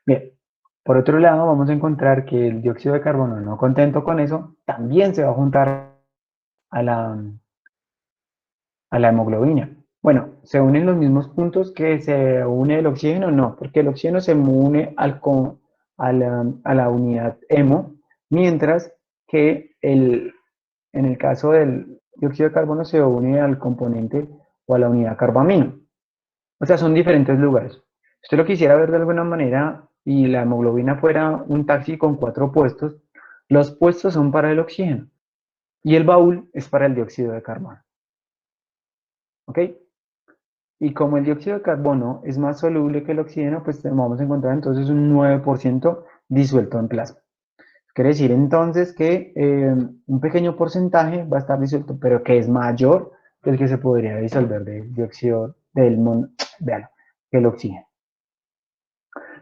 Bien, por otro lado vamos a encontrar que el dióxido de carbono, no contento con eso, también se va a juntar a la hemoglobina. Bueno, ¿se unen los mismos puntos que se une el oxígeno? No, porque el oxígeno se une a la unidad hemo, mientras que en el caso del dióxido de carbono se une al componente o a la unidad carbamino. O sea, son diferentes lugares. Si usted lo quisiera ver de alguna manera y la hemoglobina fuera un taxi con 4 puestos, los puestos son para el oxígeno y el baúl es para el dióxido de carbono. ¿Ok? Y como el dióxido de carbono es más soluble que el oxígeno, pues vamos a encontrar entonces un 9% disuelto en plasma. Quiere decir entonces que un pequeño porcentaje va a estar disuelto, pero que es mayor que el que se podría disolver del dióxido vean, que el oxígeno.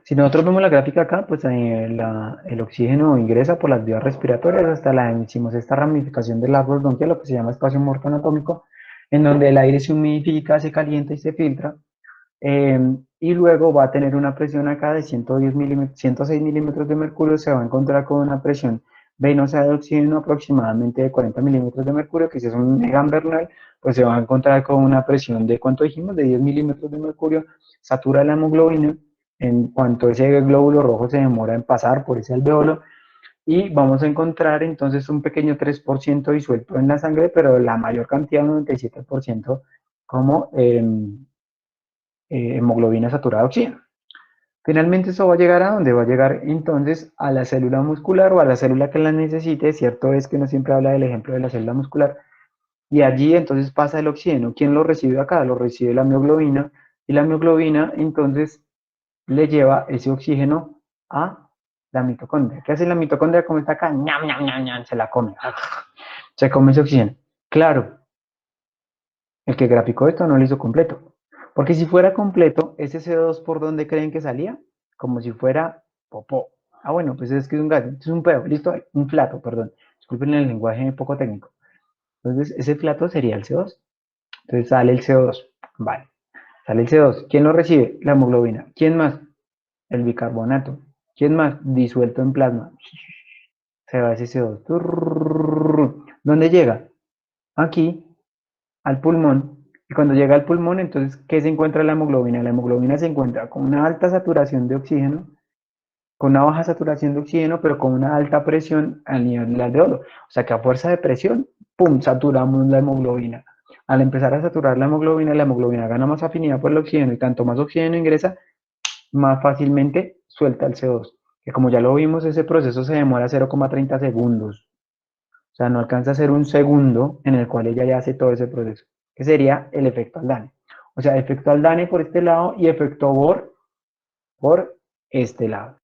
Si nosotros vemos la gráfica acá, pues el oxígeno ingresa por las vías respiratorias hasta hicimos esta ramificación del árbol bronquial, lo que se llama espacio muerto anatómico, en donde el aire se humidifica, se calienta y se filtra. Y luego va a tener una presión acá de 110 milímetros, 106 milímetros de mercurio, se va a encontrar con una presión venosa de oxígeno aproximadamente de 40 milímetros de mercurio, que si es un megambernal, pues se va a encontrar con una presión de, ¿cuánto dijimos? De 10 milímetros de mercurio, satura la hemoglobina, en cuanto ese glóbulo rojo se demora en pasar por ese alveolo, y vamos a encontrar entonces un pequeño 3% disuelto en la sangre, pero la mayor cantidad, un 97%, como hemoglobina saturada de oxígeno. Finalmente eso va a llegar a dónde? Va a llegar entonces a la célula muscular o a la célula que la necesite. Cierto es que uno siempre habla del ejemplo de la célula muscular. Y allí entonces pasa el oxígeno. ¿Quién lo recibe acá? Lo recibe la mioglobina. Y la mioglobina entonces le lleva ese oxígeno a la mitocondria. ¿Qué hace la mitocondria? Como está acá, ñam, ñam, ñam, ñam, se la come. Se come ese oxígeno. Claro, el que graficó esto no lo hizo completo. Porque si fuera completo, ese CO2 por dónde creen que salía, como si fuera popó. Ah, bueno, pues es que es un gas, es un pedo, listo, un flato, perdón. Disculpen el lenguaje poco técnico. Entonces, ese flato sería el CO2. Entonces sale el CO2. Vale, sale el CO2. ¿Quién lo recibe? La hemoglobina. ¿Quién más? El bicarbonato. ¿Quién más? Disuelto en plasma. Se va ese CO2. ¿Dónde llega? Aquí al pulmón. Y cuando llega al pulmón, entonces, ¿qué se encuentra la hemoglobina? La hemoglobina se encuentra con una alta saturación de oxígeno, con una baja saturación de oxígeno, pero con una alta presión a nivel del alveolo. O sea que a fuerza de presión, ¡pum!, saturamos la hemoglobina. Al empezar a saturar la hemoglobina gana más afinidad por el oxígeno y tanto más oxígeno ingresa, más fácilmente suelta el CO2. Que como ya lo vimos, ese proceso se demora 0,30 segundos. O sea, no alcanza a ser un segundo en el cual ella ya hace todo ese proceso, que sería el efecto Aldane. O sea, efecto Aldane por este lado y efecto Bohr por este lado.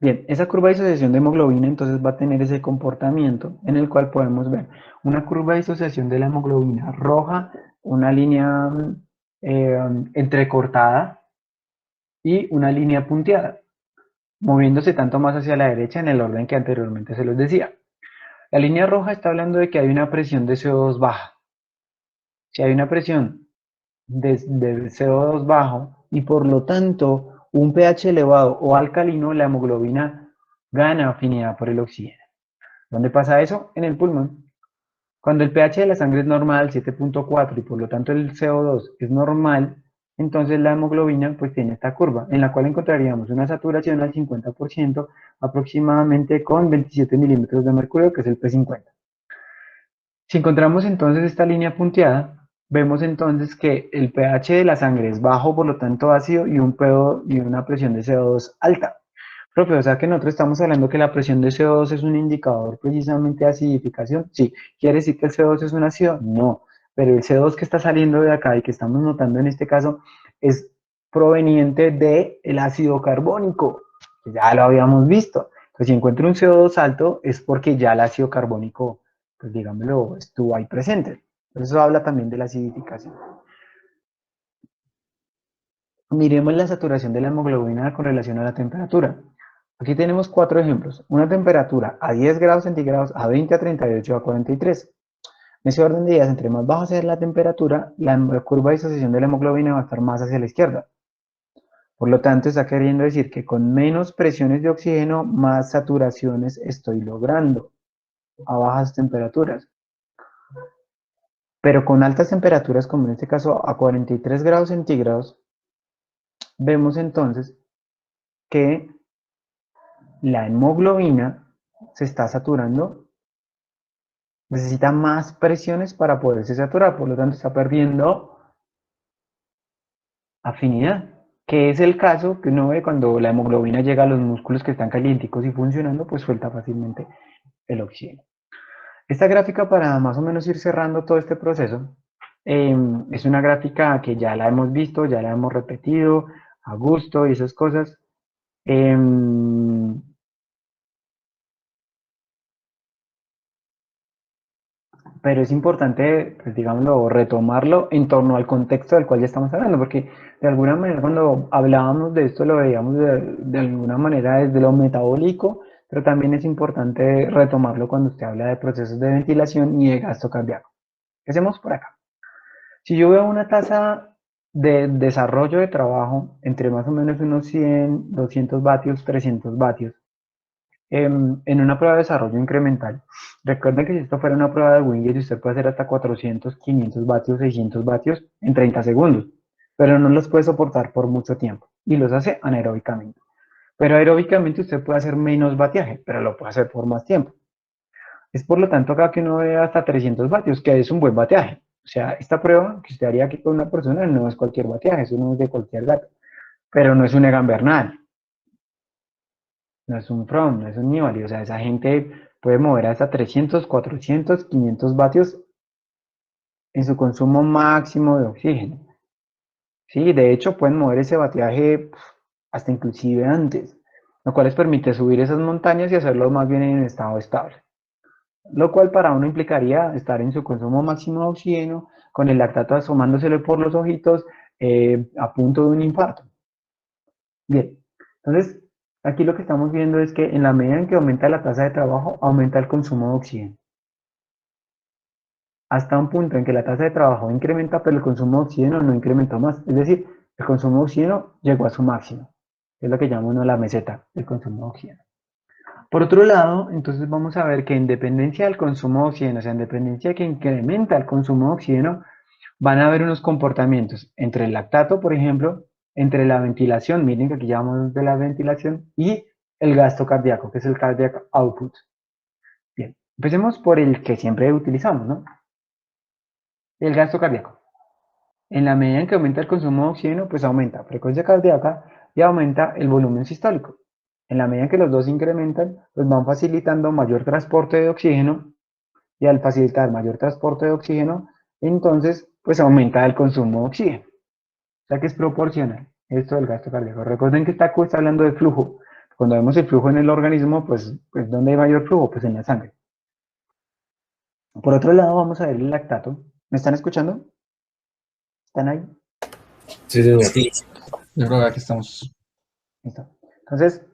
Bien, esa curva de disociación de hemoglobina entonces va a tener ese comportamiento en el cual podemos ver una curva de disociación de la hemoglobina roja, una línea eh, entrecortada y una línea punteada, moviéndose tanto más hacia la derecha en el orden que anteriormente se los decía. La línea roja está hablando de que hay una presión de CO2 baja. Si hay una presión de CO2 bajo y por lo tanto un pH elevado o alcalino, la hemoglobina gana afinidad por el oxígeno. ¿Dónde pasa eso? En el pulmón. Cuando el pH de la sangre es normal, 7,4, y por lo tanto el CO2 es normal, entonces la hemoglobina pues tiene esta curva, en la cual encontraríamos una saturación al 50% aproximadamente con 27 milímetros de mercurio, que es el P50. Si encontramos entonces esta línea punteada, vemos entonces que el pH de la sangre es bajo, por lo tanto ácido, y una presión de CO2 alta. Profe, o sea que nosotros estamos hablando que la presión de CO2 es un indicador precisamente de acidificación. Sí, ¿quiere decir que el CO2 es un ácido? No, pero el CO2 que está saliendo de acá y que estamos notando en este caso es proveniente del ácido carbónico, que ya lo habíamos visto. Entonces, si encuentro un CO2 alto es porque ya el ácido carbónico, pues digámoslo, estuvo ahí presente. Eso habla también de la acidificación. Miremos la saturación de la hemoglobina con relación a la temperatura. Aquí tenemos 4 ejemplos. Una temperatura a 10 grados centígrados, a 20, a 38, a 43. En ese orden de días, entre más baja sea la temperatura, la curva de disociación de la hemoglobina va a estar más hacia la izquierda. Por lo tanto, está queriendo decir que con menos presiones de oxígeno, más saturaciones estoy logrando a bajas temperaturas. Pero con altas temperaturas, como en este caso a 43 grados centígrados, vemos entonces que la hemoglobina se está saturando, necesita más presiones para poderse saturar, por lo tanto está perdiendo afinidad, que es el caso que uno ve cuando la hemoglobina llega a los músculos que están calienticos y funcionando, pues suelta fácilmente el oxígeno. Esta gráfica, para más o menos ir cerrando todo este proceso, es una gráfica que ya la hemos visto, ya la hemos repetido a gusto y esas cosas. Pero es importante, pues, digámoslo, retomarlo en torno al contexto del cual ya estamos hablando, porque de alguna manera cuando hablábamos de esto lo veíamos de alguna manera desde lo metabólico, pero también es importante retomarlo cuando usted habla de procesos de ventilación y de gasto cardíaco. ¿Qué hacemos por acá? Si yo veo una tasa de desarrollo de trabajo entre más o menos unos 100, 200 vatios, 300 vatios, en una prueba de desarrollo incremental, recuerden que si esto fuera una prueba de Wingate, usted puede hacer hasta 400, 500 vatios, 600 vatios en 30 segundos, pero no los puede soportar por mucho tiempo y los hace anaeróbicamente. Pero aeróbicamente usted puede hacer menos vatiaje, pero lo puede hacer por más tiempo. Es por lo tanto acá que uno ve hasta 300 vatios, que es un buen bateaje. O sea, esta prueba que usted haría aquí con una persona no es cualquier bateaje, eso no es de cualquier gato, pero no es un Egan Bernal, no es un From, no es un Nibali, o sea, esa gente puede mover hasta 300, 400, 500 vatios en su consumo máximo de oxígeno. Sí, de hecho pueden mover ese bateaje hasta inclusive antes, lo cual les permite subir esas montañas y hacerlo más bien en estado estable. Lo cual para uno implicaría estar en su consumo máximo de oxígeno, con el lactato asomándosele por los ojitos, a punto de un infarto. Bien, entonces aquí lo que estamos viendo es que en la medida en que aumenta la tasa de trabajo, aumenta el consumo de oxígeno. Hasta un punto en que la tasa de trabajo incrementa, pero el consumo de oxígeno no incrementó más. Es decir, el consumo de oxígeno llegó a su máximo. Es lo que llama uno la meseta del consumo de oxígeno. Por otro lado, entonces vamos a ver que en dependencia del consumo de oxígeno, o sea, en dependencia de que incrementa el consumo de oxígeno, van a haber unos comportamientos entre el lactato, por ejemplo, entre la ventilación, miren que aquí llamamos de la ventilación, y el gasto cardíaco, que es el cardiac output. Bien, empecemos por el que siempre utilizamos, ¿no? El gasto cardíaco. En la medida en que aumenta el consumo de oxígeno, pues aumenta la frecuencia cardíaca y aumenta el volumen sistólico. En la medida en que los dos incrementan, pues van facilitando mayor transporte de oxígeno y al facilitar mayor transporte de oxígeno, entonces pues aumenta el consumo de oxígeno. O sea que es proporcional esto del gasto cardíaco. Recuerden que está hablando de flujo. Cuando vemos el flujo en el organismo, pues ¿dónde hay mayor flujo? Pues en la sangre. Por otro lado, vamos a ver el lactato. ¿Me están escuchando? ¿Están ahí? Sí, señor. Sí, yo creo que aquí estamos. Listo. Entonces,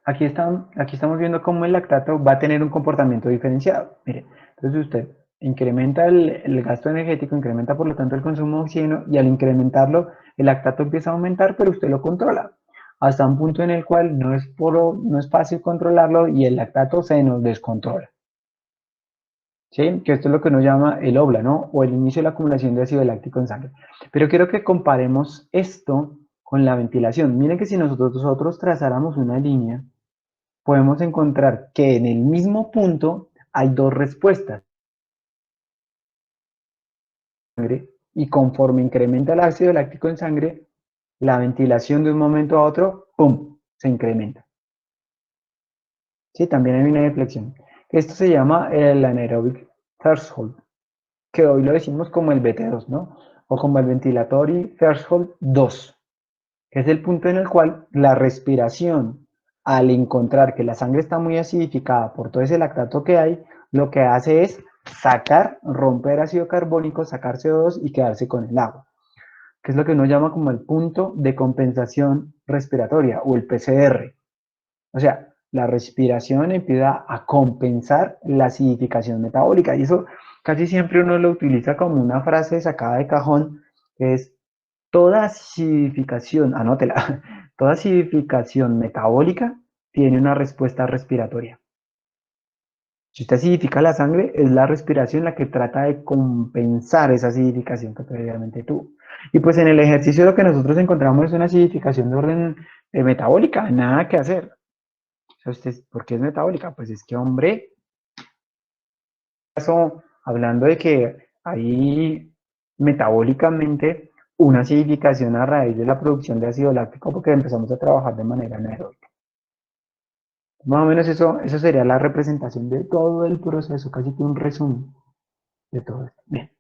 aquí estamos viendo cómo el lactato va a tener un comportamiento diferenciado. Mire, entonces usted incrementa el gasto energético, incrementa por lo tanto el consumo de oxígeno y al incrementarlo el lactato empieza a aumentar, pero usted lo controla hasta un punto en el cual no es fácil controlarlo y el lactato se nos descontrola. ¿Sí? Que esto es lo que uno llama el OBLA, ¿no? O el inicio de la acumulación de ácido láctico en sangre. Pero quiero que comparemos esto con la ventilación. Miren que si nosotros trazáramos una línea, podemos encontrar que en el mismo punto hay dos respuestas. Y conforme incrementa el ácido láctico en sangre, la ventilación de un momento a otro, ¡pum!, se incrementa. Sí, también hay una deflexión. Esto se llama el anaerobic threshold, que hoy lo decimos como el BT2, ¿no? O como el ventilatory threshold 2, que es el punto en el cual la respiración, al encontrar que la sangre está muy acidificada por todo ese lactato que hay, lo que hace es sacar, romper ácido carbónico, sacar CO2 y quedarse con el agua, que es lo que uno llama como el punto de compensación respiratoria o el PCR. O sea, la respiración empieza a compensar la acidificación metabólica y eso casi siempre uno lo utiliza como una frase sacada de cajón, que es toda acidificación, anótela, toda acidificación metabólica tiene una respuesta respiratoria. Si usted acidifica la sangre, es la respiración la que trata de compensar esa acidificación que previamente tuvo. Y pues en el ejercicio lo que nosotros encontramos es una acidificación de orden metabólica, nada que hacer. O sea, ¿por qué es metabólica? Pues es que, hombre, hablando de que hay metabólicamente una acidificación a raíz de la producción de ácido láctico porque empezamos a trabajar de manera anaeróbica. Más o menos eso sería la representación de todo el proceso, casi que un resumen de todo esto. Bien.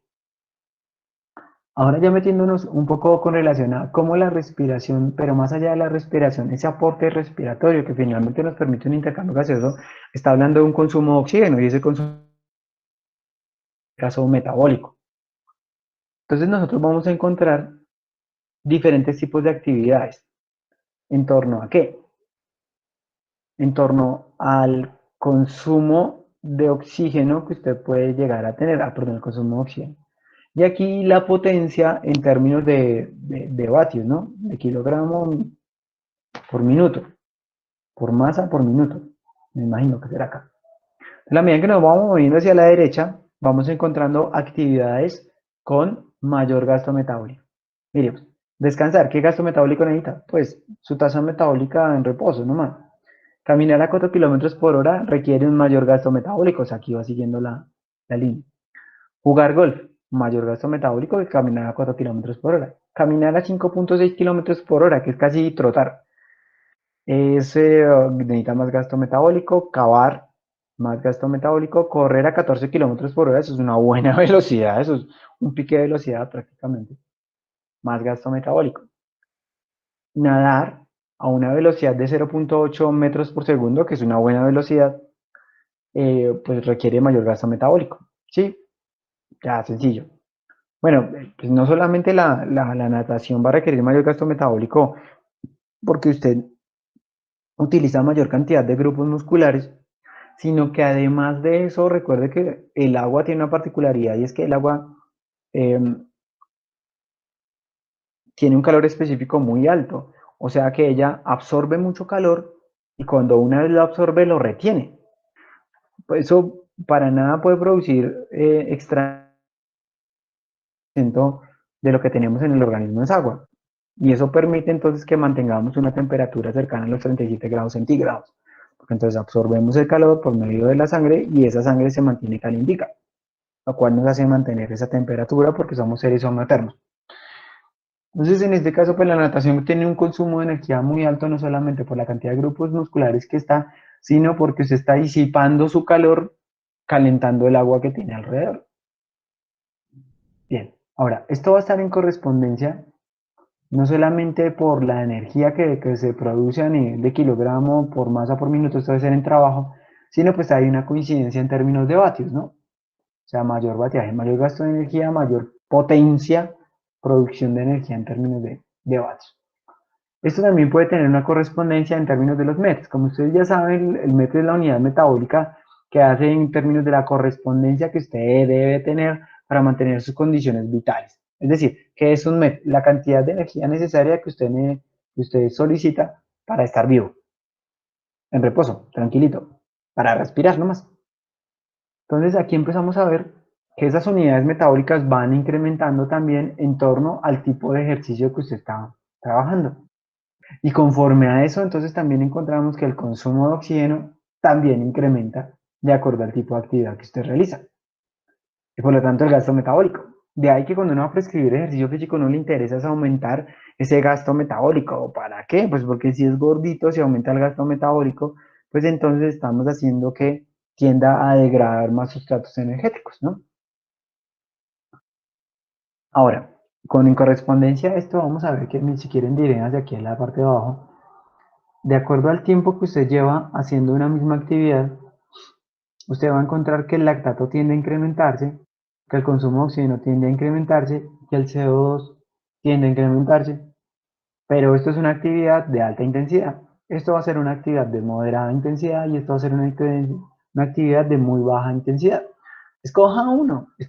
Ahora ya metiéndonos un poco con relación a cómo la respiración, pero más allá de la respiración, ese aporte respiratorio que finalmente nos permite un intercambio gaseoso, está hablando de un consumo de oxígeno y ese consumo caso metabólico. Entonces nosotros vamos a encontrar diferentes tipos de actividades. ¿En torno a qué? En torno al consumo de oxígeno que usted puede llegar a tener, perdón, el consumo de oxígeno. Y aquí la potencia en términos de vatios, ¿no? De kilogramo por minuto, por masa por minuto. Me imagino que será acá. En la medida que nos vamos moviendo hacia la derecha, vamos encontrando actividades con mayor gasto metabólico. Miremos, descansar, ¿qué gasto metabólico necesita? Pues su tasa metabólica en reposo, nomás. Caminar a 4 kilómetros por hora requiere un mayor gasto metabólico, o sea, aquí va siguiendo la línea. Jugar golf, mayor gasto metabólico que caminar a 4 kilómetros por hora. Caminar a 5.6 kilómetros por hora, que es casi trotar, necesita más gasto metabólico. Cavar, más gasto metabólico. Correr a 14 kilómetros por hora, eso es una buena velocidad, eso es un pique de velocidad prácticamente. Más gasto metabólico. Nadar a una velocidad de 0.8 metros por segundo, que es una buena velocidad, pues requiere mayor gasto metabólico. ¿Sí? Ya, sencillo. Bueno, pues no solamente la natación va a requerir mayor gasto metabólico porque usted utiliza mayor cantidad de grupos musculares, sino que además de eso, recuerde que el agua tiene una particularidad y es que el agua eh, tiene un calor específico muy alto, o sea que ella absorbe mucho calor y cuando una vez lo absorbe lo retiene. Pues eso para nada puede producir extra de lo que tenemos en el organismo es agua. Y eso permite entonces que mantengamos una temperatura cercana a los 37 grados centígrados. Porque entonces absorbemos el calor por medio de la sangre y esa sangre se mantiene calientica, lo cual nos hace mantener esa temperatura porque somos seres homeotermos. Entonces en este caso pues la natación tiene un consumo de energía muy alto no solamente por la cantidad de grupos musculares que está, sino porque se está disipando su calor calentando el agua que tiene alrededor. Bien, ahora esto va a estar en correspondencia no solamente por la energía que se produce a nivel de kilogramo por masa por minuto, esto debe ser en trabajo, sino pues hay una coincidencia en términos de vatios, ¿no? O sea, mayor vatiaje, mayor gasto de energía, mayor potencia, producción de energía en términos de vatios. Esto también puede tener una correspondencia en términos de los metros. Como ustedes ya saben, el metro es la unidad metabólica que hace en términos de la correspondencia que usted debe tener para mantener sus condiciones vitales. Es decir, que es un metro, la cantidad de energía necesaria que usted solicita para estar vivo, en reposo, tranquilito, para respirar nomás. Entonces aquí empezamos a ver que esas unidades metabólicas van incrementando también en torno al tipo de ejercicio que usted está trabajando. Y conforme a eso, entonces también encontramos que el consumo de oxígeno también incrementa de acuerdo al tipo de actividad que usted realiza. Y por lo tanto el gasto metabólico. De ahí que cuando uno va a prescribir ejercicio físico no le interesa es aumentar ese gasto metabólico. ¿Para qué? Pues porque si es gordito, si aumenta el gasto metabólico, pues entonces estamos haciendo que tienda a degradar más sustratos energéticos, ¿no? Ahora, con en correspondencia a esto, vamos a ver que si quieren diré hacia aquí en la parte de abajo. De acuerdo al tiempo que usted lleva haciendo una misma actividad, usted va a encontrar que el lactato tiende a incrementarse, que el consumo de oxígeno tiende a incrementarse, que el CO2 tiende a incrementarse, pero esto es una actividad de alta intensidad. Esto va a ser una actividad de moderada intensidad y esto va a ser una actividad de muy baja intensidad. Escoja uno.